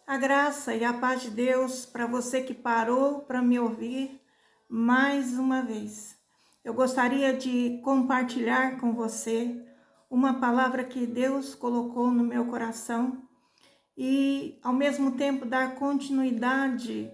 A graça e a paz de Deus para você que parou para me ouvir mais uma vez. Eu gostaria de compartilhar com você uma palavra que Deus colocou no meu coração e, ao mesmo tempo, dar continuidade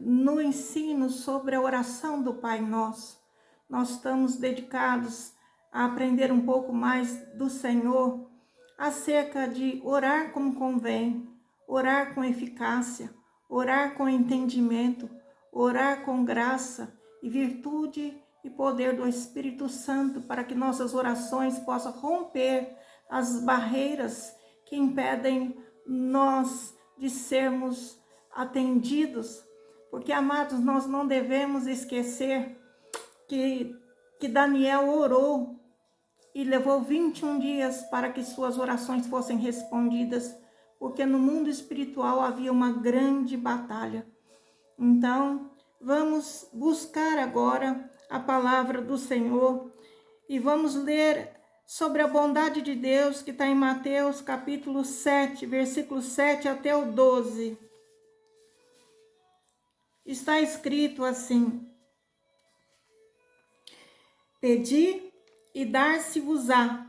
no ensino sobre a oração do Pai Nosso. Nós estamos dedicados a aprender um pouco mais do Senhor acerca de orar como convém, orar com eficácia, orar com entendimento, orar com graça e virtude e poder do Espírito Santo para que nossas orações possam romper as barreiras que impedem nós de sermos atendidos. Porque, amados, nós não devemos esquecer que Daniel orou e levou 21 dias para que suas orações fossem respondidas, porque no mundo espiritual havia uma grande batalha. Então, vamos buscar agora a palavra do Senhor e vamos ler sobre a bondade de Deus que está em Mateus capítulo 7, versículo 7 até o 12. Está escrito assim: Pedi e dar-se-vos-á,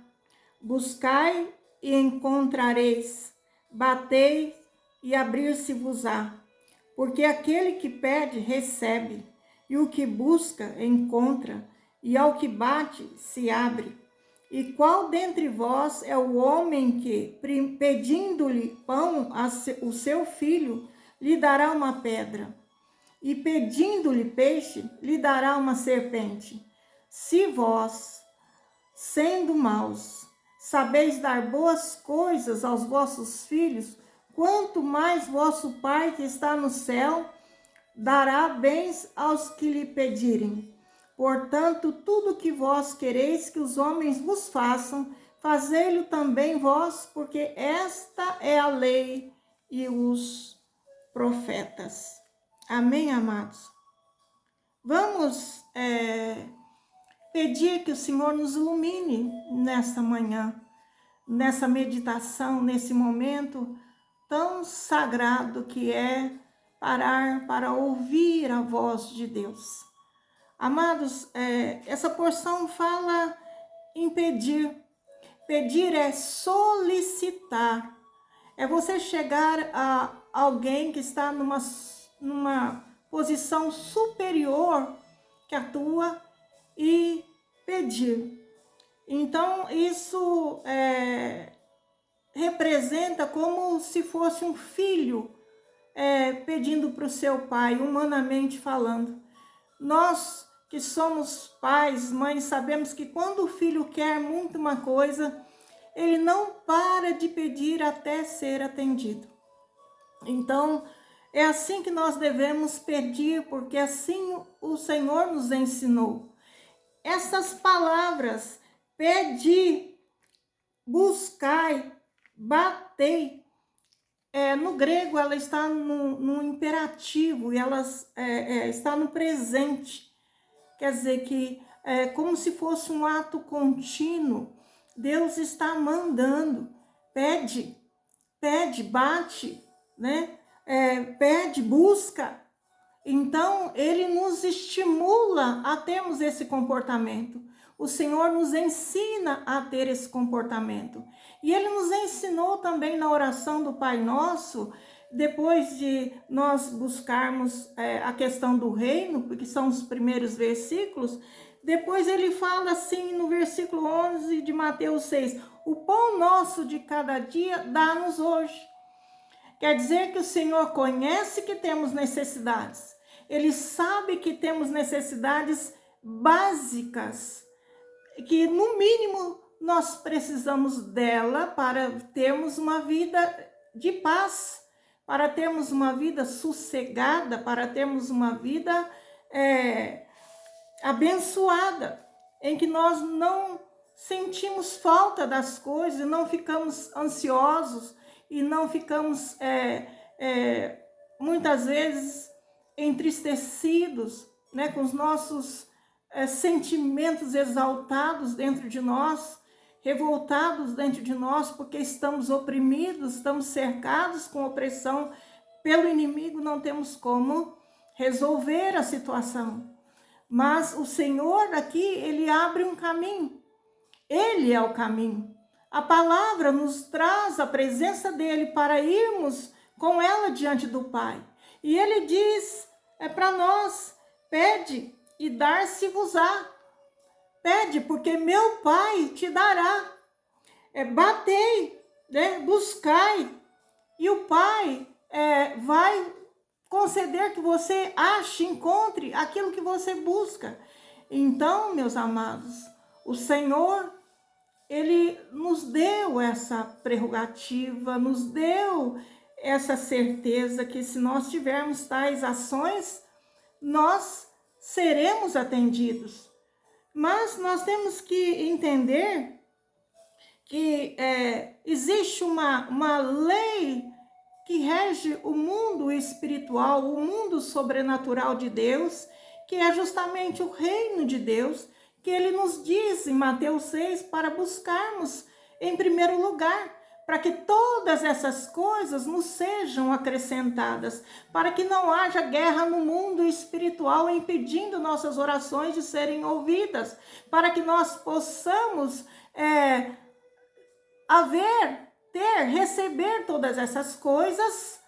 buscai e encontrareis, batei e abrir-se-vos-á. Porque aquele que pede, recebe, e o que busca, encontra, e ao que bate, se abre. E qual dentre vós é o homem que, pedindo-lhe pão o seu filho, lhe dará uma pedra? E pedindo-lhe peixe, lhe dará uma serpente? Se vós, sendo maus, sabeis dar boas coisas aos vossos filhos, quanto mais vosso Pai que está no céu dará bens aos que lhe pedirem. Portanto, tudo que vós quereis que os homens vos façam, fazei-lo também vós, porque esta é a lei e os profetas. Amém, amados? Vamos pedir que o Senhor nos ilumine nesta manhã, nessa meditação, nesse momento tão sagrado que é parar para ouvir a voz de Deus. Amados, essa porção fala em pedir. Pedir é solicitar. É você chegar a alguém que está numa posição superior que a tua e pedir. Então, isso representa como se fosse um filho pedindo para o seu pai, humanamente falando. Nós que somos pais, mães, sabemos que quando o filho quer muito uma coisa, ele não para de pedir até ser atendido. Então, é assim que nós devemos pedir, porque assim o Senhor nos ensinou. Essas palavras, pedi, buscai, batei, no grego ela está no imperativo e ela está no presente. Quer dizer que é como se fosse um ato contínuo. Deus está mandando, pede, bate, né? Pede, busca. Então, ele nos estimula a termos esse comportamento. O Senhor nos ensina a ter esse comportamento. E ele nos ensinou também na oração do Pai Nosso, depois de nós buscarmos a questão do reino, porque são os primeiros versículos, depois ele fala assim no versículo 11 de Mateus 6, o pão nosso de cada dia dá-nos hoje. Quer dizer que o Senhor conhece que temos necessidades. Ele sabe que temos necessidades básicas, que no mínimo nós precisamos dela para termos uma vida de paz, para termos uma vida sossegada, para termos uma vida abençoada, em que nós não sentimos falta das coisas, não ficamos ansiosos e não ficamos muitas vezes entristecidos, né, com os nossos sentimentos exaltados dentro de nós, revoltados dentro de nós porque estamos oprimidos, estamos cercados com opressão pelo inimigo, não temos como resolver a situação. Mas o Senhor aqui, Ele abre um caminho. Ele é o caminho. A palavra nos traz a presença dEle para irmos com ela diante do Pai. E Ele diz, para nós, pede e dar-se-vos-á. Pede, porque meu Pai te dará. Batei, né? Buscai, e o Pai vai conceder que você ache, encontre aquilo que você busca. Então, meus amados, o Senhor, Ele nos deu essa prerrogativa, nos deu essa certeza que se nós tivermos tais ações, nós seremos atendidos. Mas nós temos que entender que existe uma lei que rege o mundo espiritual, o mundo sobrenatural de Deus, que é justamente o reino de Deus, que Ele nos diz em Mateus 6 para buscarmos em primeiro lugar, para que todas essas coisas nos sejam acrescentadas, para que não haja guerra no mundo espiritual impedindo nossas orações de serem ouvidas, para que nós possamos receber todas essas coisas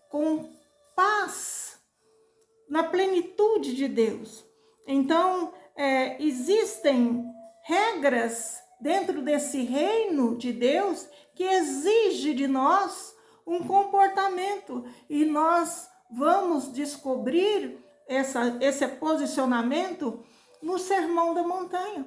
com paz, na plenitude de Deus. Então, existem regras dentro desse reino de Deus que exige de nós um comportamento, e nós vamos descobrir esse posicionamento no Sermão da Montanha.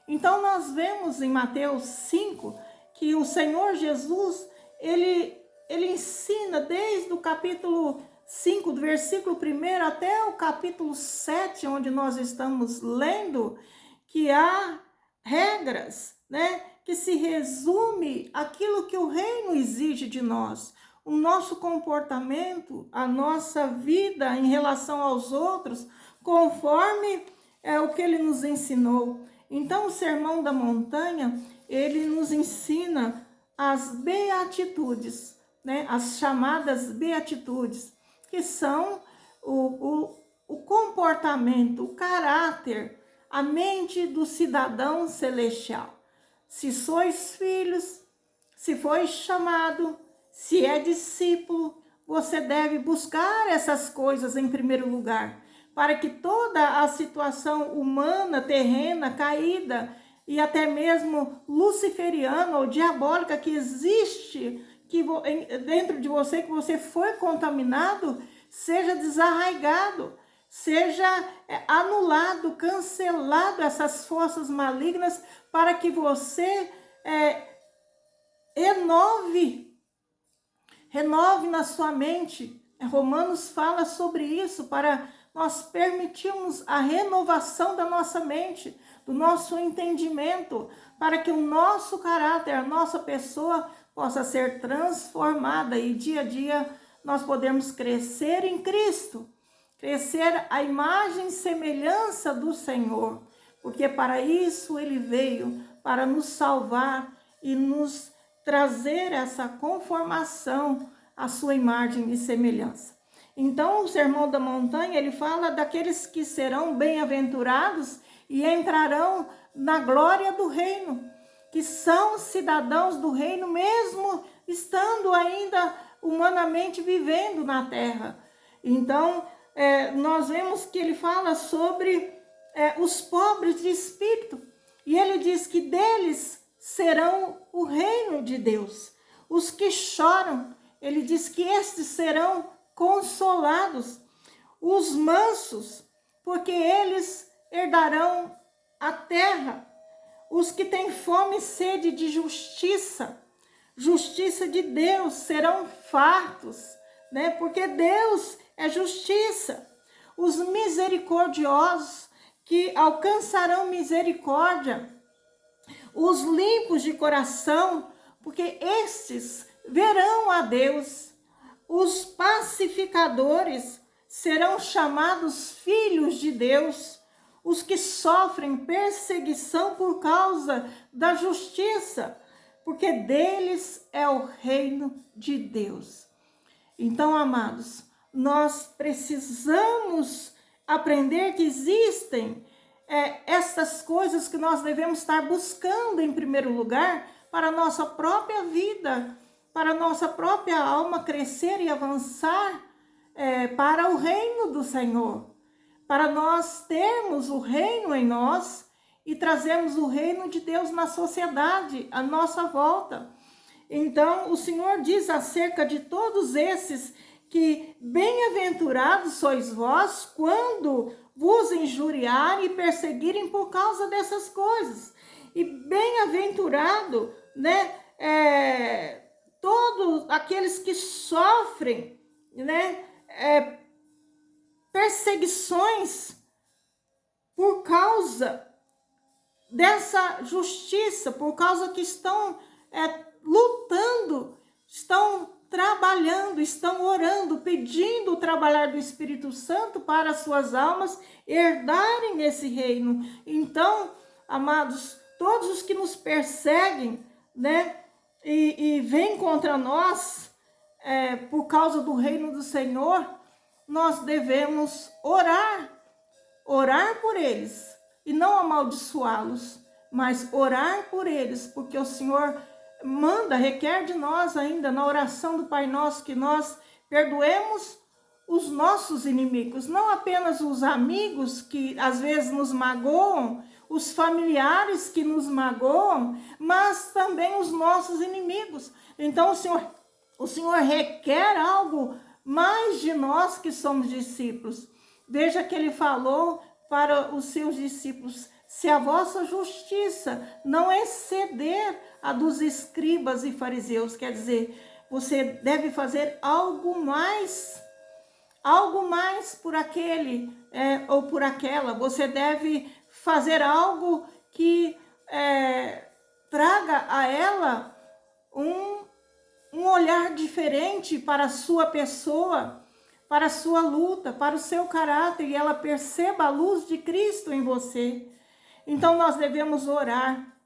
Então, nós vemos em Mateus 5 que o Senhor Jesus, ele ensina desde o capítulo 5, do versículo 1 até o capítulo 7, onde nós estamos lendo, que há regras, né, que se resume aquilo que o reino exige de nós, o nosso comportamento, a nossa vida em relação aos outros, conforme o que ele nos ensinou. Então, o Sermão da Montanha, ele nos ensina as beatitudes, né, as chamadas beatitudes, que são o comportamento, o caráter, a mente do cidadão celestial. Se sois filhos, se foi chamado, se é discípulo, você deve buscar essas coisas em primeiro lugar, para que toda a situação humana, terrena, caída e até mesmo luciferiana ou diabólica que existe dentro de você, que você foi contaminado, seja desarraigado, seja anulado, cancelado essas forças malignas, para que você renove na sua mente. Romanos fala sobre isso, para nós permitirmos a renovação da nossa mente, do nosso entendimento, para que o nosso caráter, a nossa pessoa possa ser transformada e dia a dia nós podemos crescer em Cristo, crescer à imagem e semelhança do Senhor, porque para isso Ele veio, para nos salvar e nos trazer essa conformação à sua imagem e semelhança. Então, o Sermão da Montanha, ele fala daqueles que serão bem-aventurados e entrarão na glória do reino, que são cidadãos do reino, mesmo estando ainda humanamente vivendo na terra. Então, nós vemos que ele fala sobre os pobres de espírito, e ele diz que deles serão o reino de Deus. Os que choram, ele diz que estes serão consolados. Os mansos, porque eles herdarão a terra. Os que têm fome e sede de justiça de Deus, serão fartos, né? Porque Deus é justiça. Os misericordiosos, que alcançarão misericórdia. Os limpos de coração, porque estes verão a Deus. Os pacificadores serão chamados filhos de Deus. os que sofrem perseguição por causa da justiça, porque deles é o reino de Deus. Então, amados, nós precisamos aprender que existem essas coisas que nós devemos estar buscando em primeiro lugar para a nossa própria vida, para a nossa própria alma crescer e avançar para o reino do Senhor, para nós termos o reino em nós e trazermos o reino de Deus na sociedade, à nossa volta. Então, o Senhor diz acerca de todos esses que bem-aventurados sois vós quando vos injuriarem e perseguirem por causa dessas coisas. E bem-aventurado, né, todos aqueles que sofrem, né, perseguições por causa dessa justiça, por causa que estão lutando, estão trabalhando, estão orando, pedindo o trabalhar do Espírito Santo para as suas almas herdarem esse reino. Então, amados, todos os que nos perseguem, né, e vêm contra nós por causa do reino do Senhor, nós devemos orar por eles e não amaldiçoá-los, mas orar por eles, porque o Senhor requer de nós ainda na oração do Pai Nosso que nós perdoemos os nossos inimigos, não apenas os amigos que às vezes nos magoam, os familiares que nos magoam, mas também os nossos inimigos. Então o Senhor requer algo mais de nós que somos discípulos. Veja que ele falou para os seus discípulos: se a vossa justiça não exceder a dos escribas e fariseus, quer dizer, você deve fazer algo mais por aquele ou por aquela. Você deve fazer algo que traga a ela um olhar diferente para a sua pessoa, para a sua luta, para o seu caráter, e ela perceba a luz de Cristo em você. Então nós devemos orar,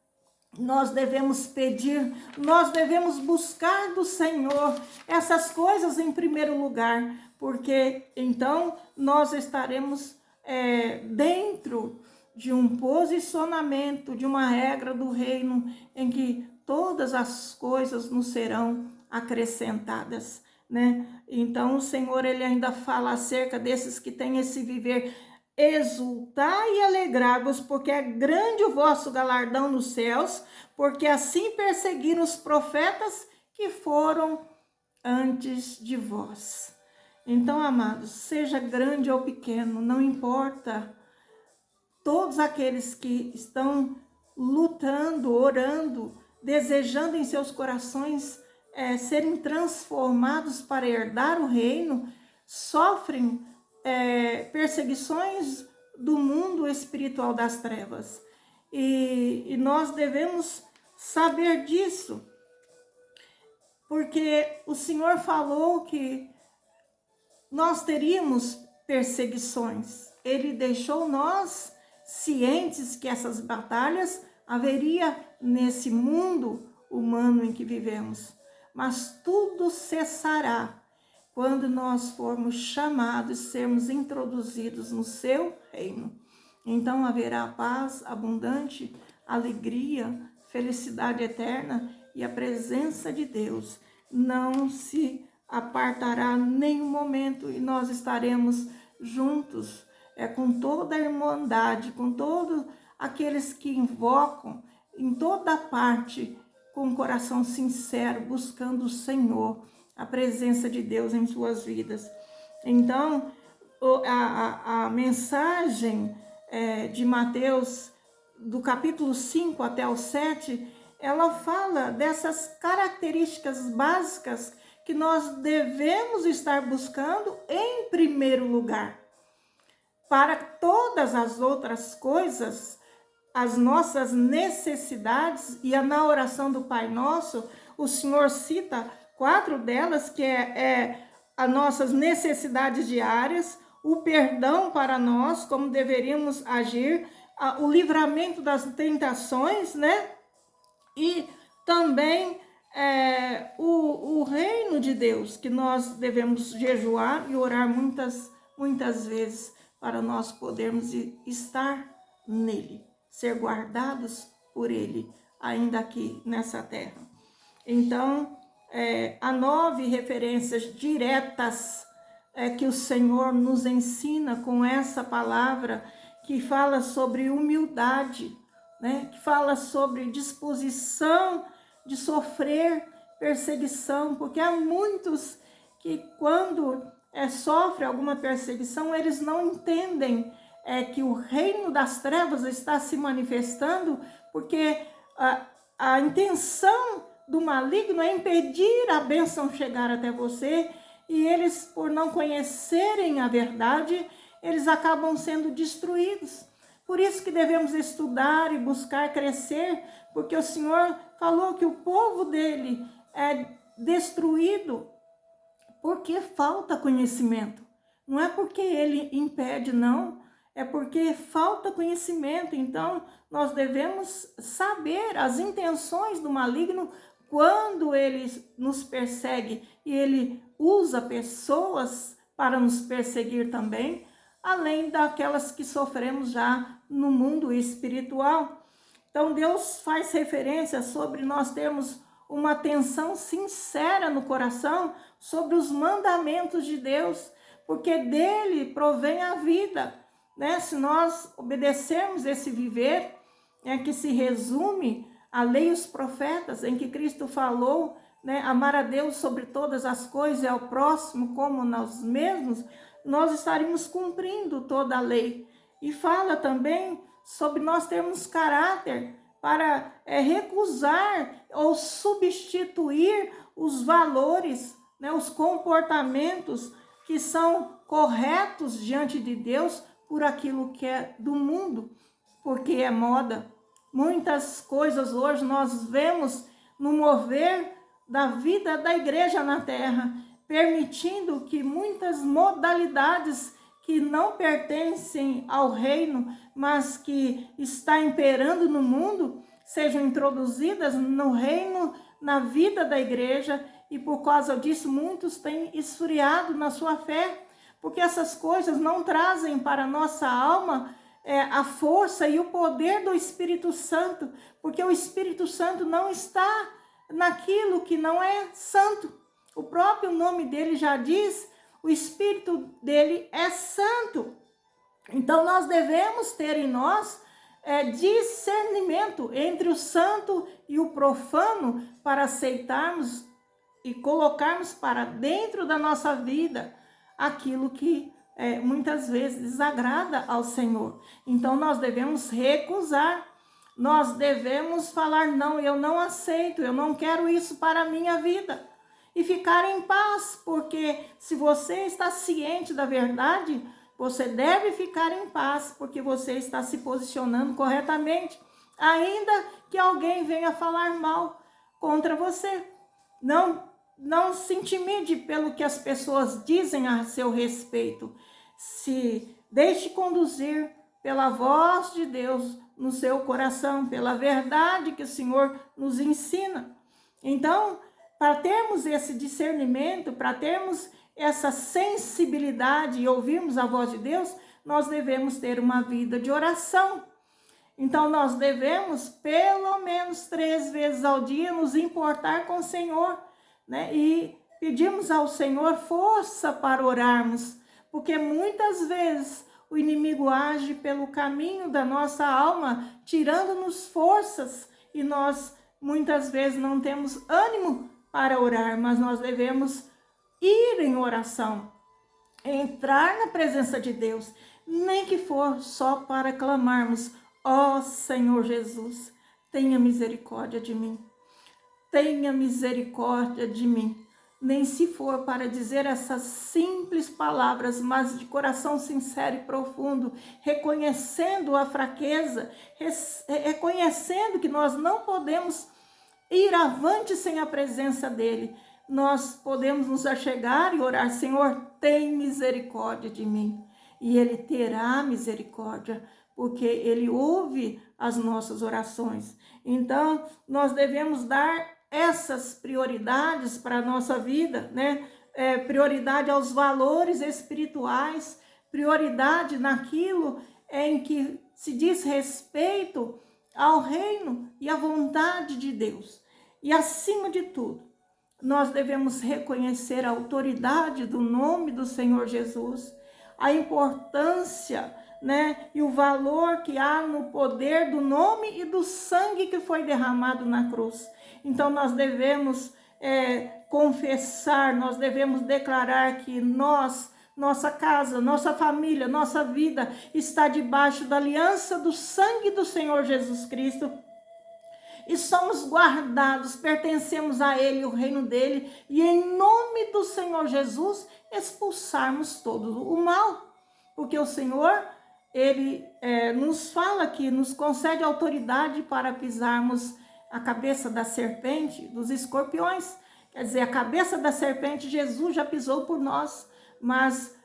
nós devemos pedir, nós devemos buscar do Senhor essas coisas em primeiro lugar, porque então nós estaremos dentro de um posicionamento, de uma regra do reino em que todas as coisas nos serão acrescentadas, né? Então o Senhor, ele ainda fala acerca desses que têm esse viver: exultai e alegrai-vos, porque é grande o vosso galardão nos céus, porque assim perseguiram os profetas que foram antes de vós. Então, amados, seja grande ou pequeno, não importa, todos aqueles que estão lutando, orando, desejando em seus corações serem transformados para herdar o reino, sofrem perseguições do mundo espiritual das trevas. E nós devemos saber disso, porque o Senhor falou que nós teríamos perseguições. Ele deixou nós cientes que essas batalhas haveria nesse mundo humano em que vivemos. Mas tudo cessará quando nós formos chamados, sermos introduzidos no seu reino. Então haverá paz abundante, alegria, felicidade eterna, e a presença de Deus não se apartará nenhum momento, e nós estaremos juntos, com toda a irmandade, com todos aqueles que invocam em toda parte, com um coração sincero, buscando o Senhor, a presença de Deus em suas vidas. Então, a mensagem de Mateus, do capítulo 5 até o 7, ela fala dessas características básicas que nós devemos estar buscando em primeiro lugar. Para todas as outras coisas, as nossas necessidades, e na oração do Pai Nosso, o Senhor cita 4 delas, que as nossas necessidades diárias, o perdão para nós, como deveríamos agir, o livramento das tentações, né? E também o reino de Deus, que nós devemos jejuar e orar muitas vezes para nós podermos estar nele, ser guardados por ele, ainda aqui nessa terra. Então, há 9 referências diretas que o Senhor nos ensina com essa palavra, que fala sobre humildade, né? Que fala sobre disposição de sofrer perseguição, porque há muitos que quando sofrem alguma perseguição, eles não entendem que o reino das trevas está se manifestando, porque a intenção do maligno é impedir a bênção chegar até você, e eles, por não conhecerem a verdade, eles acabam sendo destruídos. Por isso que devemos estudar e buscar crescer, porque o Senhor falou que o povo dele é destruído porque falta conhecimento. Não é porque ele impede, não. É porque falta conhecimento. Então, nós devemos saber as intenções do maligno quando ele nos persegue e ele usa pessoas para nos perseguir também, além daquelas que sofremos já no mundo espiritual. Então, Deus faz referência sobre nós termos uma atenção sincera no coração sobre os mandamentos de Deus, porque dele provém a vida, né? Se nós obedecermos esse viver, que se resume a lei e os profetas, em que Cristo falou, né, amar a Deus sobre todas as coisas e ao próximo como nós mesmos, nós estaríamos cumprindo toda a lei. E fala também sobre nós termos caráter para recusar ou substituir os valores, né, os comportamentos que são corretos diante de Deus por aquilo que é do mundo, porque é moda. Muitas coisas hoje nós vemos no mover da vida da igreja na terra, permitindo que muitas modalidades que não pertencem ao reino, mas que está imperando no mundo, sejam introduzidas no reino, na vida da igreja, e por causa disso muitos têm esfriado na sua fé, porque essas coisas não trazem para a nossa alma a força e o poder do Espírito Santo, porque o Espírito Santo não está naquilo que não é santo. O próprio nome dele já diz, o Espírito dele é santo. Então nós devemos ter em nós discernimento entre o santo e o profano para aceitarmos e colocarmos para dentro da nossa vida aquilo que muitas vezes desagrada ao Senhor. Então nós devemos recusar, nós devemos falar, não, eu não aceito, eu não quero isso para a minha vida. E ficar em paz, porque se você está ciente da verdade, você deve ficar em paz, porque você está se posicionando corretamente, ainda que alguém venha falar mal contra você. Não se intimide pelo que as pessoas dizem a seu respeito. Se deixe conduzir pela voz de Deus no seu coração, pela verdade que o Senhor nos ensina. Então, para termos esse discernimento, para termos essa sensibilidade e ouvirmos a voz de Deus, nós devemos ter uma vida de oração. Então, nós devemos, pelo menos 3 vezes ao dia, nos importar com o Senhor, né? E pedimos ao Senhor força para orarmos, porque muitas vezes o inimigo age pelo caminho da nossa alma, tirando-nos forças, e nós muitas vezes não temos ânimo para orar, mas nós devemos ir em oração, entrar na presença de Deus, nem que for só para clamarmos, ó Senhor Jesus, tenha misericórdia de mim, tenha misericórdia de mim, nem se for para dizer essas simples palavras, mas de coração sincero e profundo, reconhecendo a fraqueza, reconhecendo que nós não podemos ir avante sem a presença dele. Nós podemos nos achegar e orar, Senhor, tem misericórdia de mim. e Ele terá misericórdia, porque Ele ouve as nossas orações. Então, nós devemos dar essas prioridades para a nossa vida, né? Prioridade aos valores espirituais, prioridade naquilo em que se diz respeito ao reino e à vontade de Deus. E acima de tudo, nós devemos reconhecer a autoridade do nome do Senhor Jesus, a importância, né, e o valor que há no poder do nome e do sangue que foi derramado na cruz. Então nós devemos confessar, nós devemos declarar que nossa casa, nossa família, nossa vida está debaixo da aliança do sangue do Senhor Jesus Cristo. E somos guardados, pertencemos a Ele, o reino dele, e em nome do Senhor Jesus expulsarmos todo o mal. Porque o Senhor, Ele nos fala que nos concede autoridade para pisarmos a cabeça da serpente, dos escorpiões. Quer dizer, a cabeça da serpente Jesus já pisou por nós, mas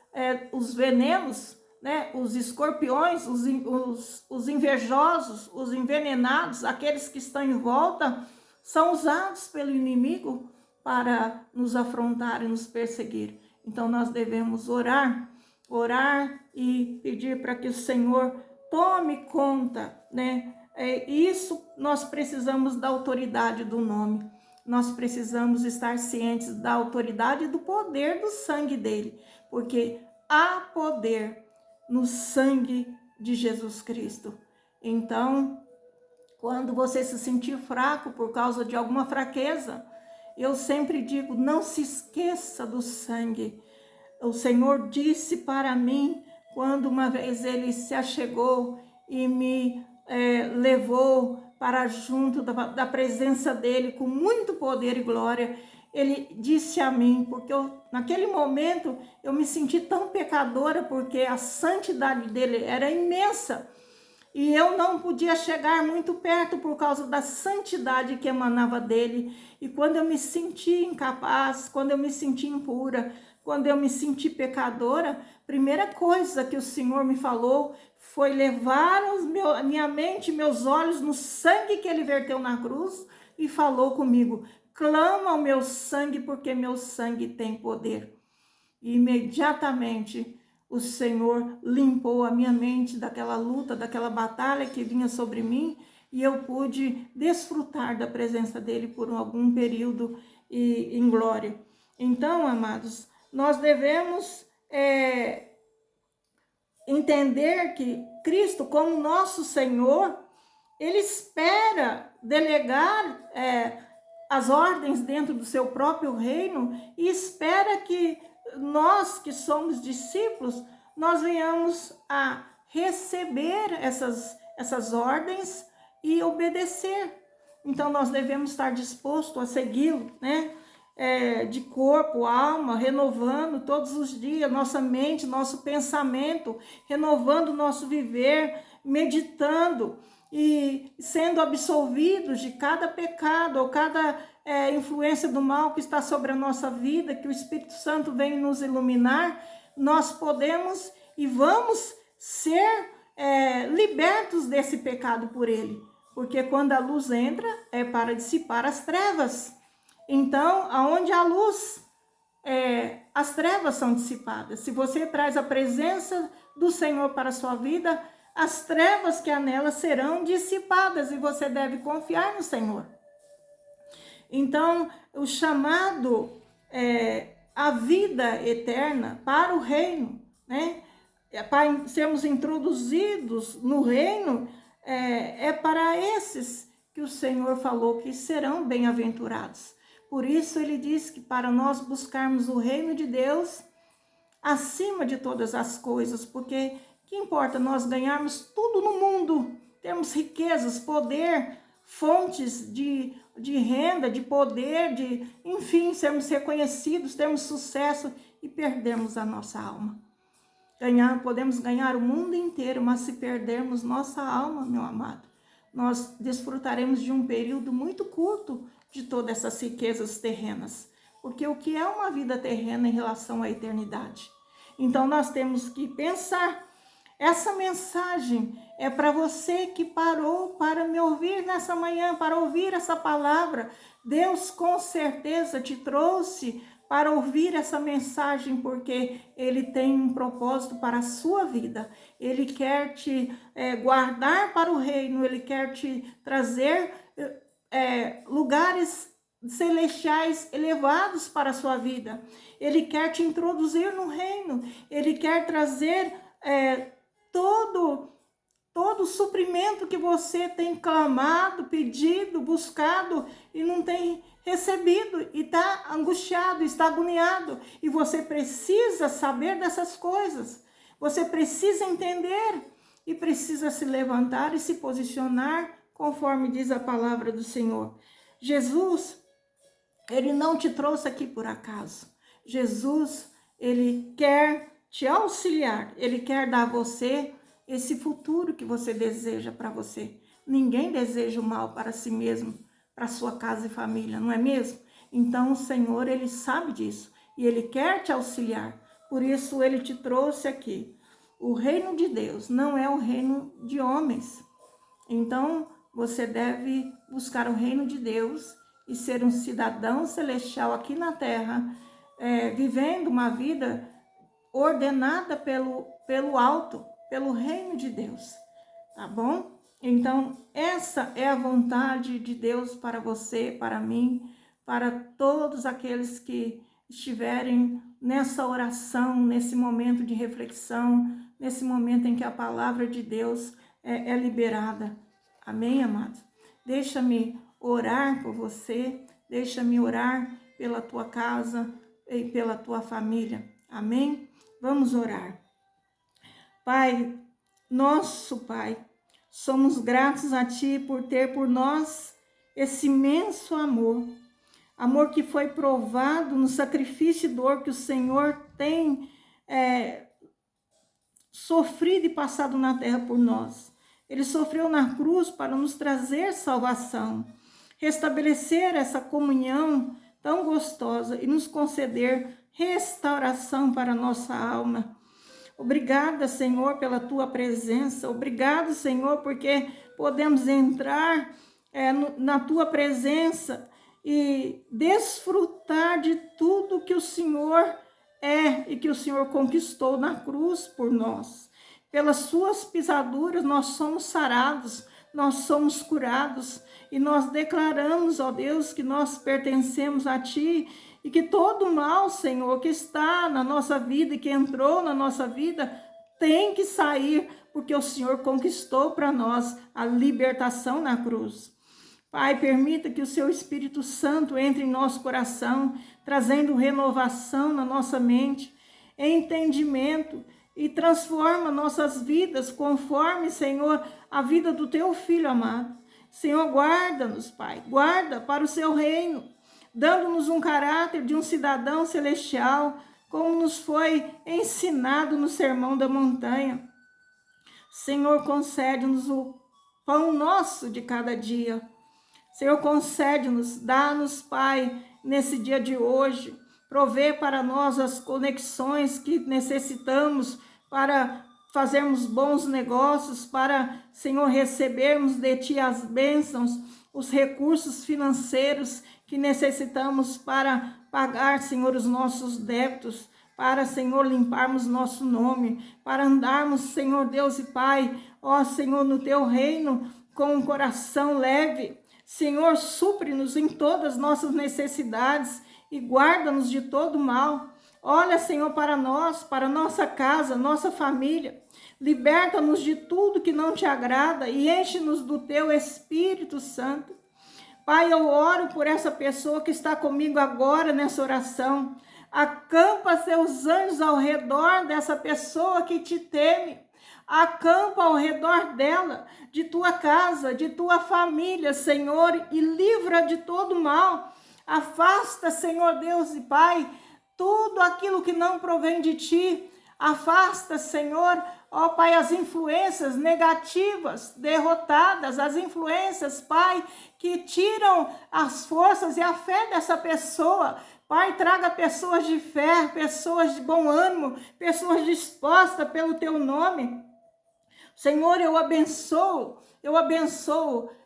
os venenos, né, os escorpiões, os invejosos, os envenenados, aqueles que estão em volta, são usados pelo inimigo para nos afrontar e nos perseguir. Então nós devemos orar e pedir para que o Senhor tome conta, né? Isso nós precisamos da autoridade do nome. Nós precisamos estar cientes da autoridade e do poder do sangue dele, porque há poder no sangue de Jesus Cristo. Então, quando você se sentir fraco por causa de alguma fraqueza, eu sempre digo, não se esqueça do sangue. O Senhor disse para mim, quando uma vez Ele se achegou e me levou para junto da presença dEle com muito poder e glória, Ele disse a mim, porque naquele momento eu me senti tão pecadora, porque a santidade dele era imensa, e eu não podia chegar muito perto por causa da santidade que emanava dele. E quando eu me senti incapaz, quando eu me senti impura, quando eu me senti pecadora, primeira coisa que o Senhor me falou foi levar minha mente, meus olhos no sangue que ele verteu na cruz, e falou comigo, clama ao meu sangue, porque meu sangue tem poder. E imediatamente o Senhor limpou a minha mente daquela luta, daquela batalha que vinha sobre mim, e eu pude desfrutar da presença dele por algum período e em glória. Então, amados, nós devemos entender que Cristo, como nosso Senhor, ele espera delegar as ordens dentro do seu próprio reino, e espera que nós que somos discípulos, nós venhamos a receber essas ordens e obedecer. Então nós devemos estar dispostos a segui-lo, né? De corpo, alma, renovando todos os dias nossa mente, nosso pensamento, renovando o nosso viver, meditando e sendo absolvidos de cada pecado ou cada influência do mal que está sobre a nossa vida, que o Espírito Santo vem nos iluminar, nós podemos e vamos ser libertos desse pecado por ele. Porque quando a luz entra, é para dissipar as trevas. Então, aonde há luz, as trevas são dissipadas. Se você traz a presença do Senhor para a sua vida, as trevas que há nela serão dissipadas, e você deve confiar no Senhor. Então, o chamado à vida eterna para o reino, né? Para sermos introduzidos no reino, é para esses que o Senhor falou que serão bem-aventurados. Por isso ele diz que para nós buscarmos o reino de Deus acima de todas as coisas, porque que importa nós ganharmos tudo no mundo, termos riquezas, poder, fontes de renda, de poder, enfim, sermos reconhecidos, termos sucesso e perdermos a nossa alma. Podemos ganhar o mundo inteiro, mas se perdermos nossa alma, meu amado, nós desfrutaremos de um período muito curto de todas essas riquezas terrenas. Porque o que é uma vida terrena em relação à eternidade? Então nós temos que pensar. Essa mensagem é para você que parou para me ouvir nessa manhã, para ouvir essa palavra. Deus com certeza te trouxe para ouvir essa mensagem, porque Ele tem um propósito para a sua vida. Ele quer te guardar para o reino, Ele quer te trazer lugares celestiais elevados para a sua vida. Ele quer te introduzir no reino, Ele quer trazer todo o suprimento que você tem clamado, pedido, buscado e não tem recebido, e está angustiado, está agoniado, e você precisa saber dessas coisas, você precisa entender e precisa se levantar e se posicionar conforme diz a palavra do Senhor. Jesus, Ele não te trouxe aqui por acaso. Jesus, Ele quer te auxiliar, Ele quer dar a você esse futuro que você deseja para você. Ninguém deseja o mal para si mesmo, para sua casa e família, não é mesmo? Então o Senhor, Ele sabe disso e Ele quer te auxiliar. Por isso Ele te trouxe aqui. O reino de Deus não é o reino de homens. Então você deve buscar o reino de Deus e ser um cidadão celestial aqui na terra, vivendo uma vida ordenada pelo alto, pelo reino de Deus, tá bom? Então, essa é a vontade de Deus para você, para mim, para todos aqueles que estiverem nessa oração, nesse momento de reflexão, nesse momento em que a palavra de Deus é liberada. Amém, amados? Deixa-me orar por você, deixa-me orar pela tua casa e pela tua família. Amém? Vamos orar. Pai, nosso Pai, somos gratos a Ti por ter por nós esse imenso amor, amor que foi provado no sacrifício e dor que o Senhor tem sofrido e passado na terra por nós. Ele sofreu na cruz para nos trazer salvação, restabelecer essa comunhão tão gostosa e nos conceder restauração para a nossa alma. Obrigada, Senhor, pela Tua presença. Obrigado, Senhor, porque podemos entrar na Tua presença e desfrutar de tudo que o Senhor é e que o Senhor conquistou na cruz por nós. Pelas Suas pisaduras nós somos sarados, nós somos curados e nós declaramos, ó Deus, que nós pertencemos a Ti e que todo mal, Senhor, que está na nossa vida e que entrou na nossa vida tem que sair, porque o Senhor conquistou para nós a libertação na cruz. Pai, permita que o Seu Espírito Santo entre em nosso coração, trazendo renovação na nossa mente, entendimento, e transforma nossas vidas conforme, Senhor, a vida do Teu Filho amado. Senhor, guarda-nos, Pai, guarda para o Seu reino, dando-nos um caráter de um cidadão celestial, como nos foi ensinado no Sermão da Montanha. Senhor, concede-nos o pão nosso de cada dia. Senhor, concede-nos, dá-nos, Pai, nesse dia de hoje, provê para nós as conexões que necessitamos para fazermos bons negócios, para, Senhor, recebermos de Ti as bênçãos, os recursos financeiros que necessitamos para pagar, Senhor, os nossos débitos, para, Senhor, limparmos nosso nome, para andarmos, Senhor Deus e Pai, ó Senhor, no Teu reino, com um coração leve. Senhor, supre-nos em todas as nossas necessidades e guarda-nos de todo mal. Olha, Senhor, para nós, para nossa casa, nossa família. Liberta-nos de tudo que não Te agrada e enche-nos do Teu Espírito Santo. Pai, eu oro por essa pessoa que está comigo agora nessa oração. Acampa Seus anjos ao redor dessa pessoa que Te teme. Acampa ao redor dela, de Tua casa, de Tua família, Senhor, e livra de todo mal. Afasta, Senhor Deus e Pai, tudo aquilo que não provém de Ti. Afasta, Senhor, ó Pai, as influências negativas, derrotadas, as influências, Pai, que tiram as forças e a fé dessa pessoa. Pai, traga pessoas de fé, pessoas de bom ânimo, pessoas dispostas pelo Teu nome. Senhor, eu abençoo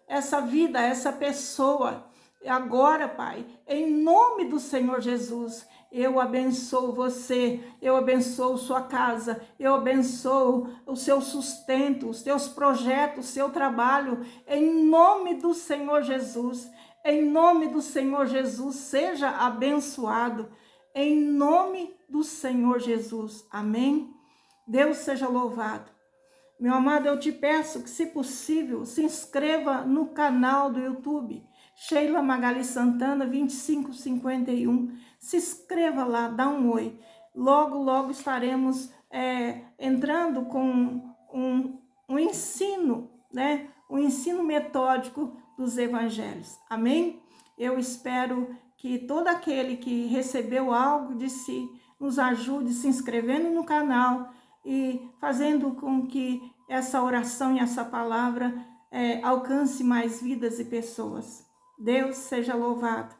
essa vida, essa pessoa. Agora, Pai, em nome do Senhor Jesus, eu abençoo você, eu abençoo sua casa, eu abençoo o seu sustento, os seus projetos, o seu trabalho, em nome do Senhor Jesus. Em nome do Senhor Jesus, seja abençoado, em nome do Senhor Jesus. Amém? Deus seja louvado. Meu amado, eu te peço que, se possível, se inscreva no canal do YouTube, Sheila Magali Santana 2551. Se inscreva lá, dá um oi. Logo, logo estaremos entrando com um ensino, né? Um ensino metódico dos evangelhos. Amém? Eu espero que todo aquele que recebeu algo de si nos ajude se inscrevendo no canal e fazendo com que essa oração e essa palavra alcance mais vidas e pessoas. Deus seja louvado.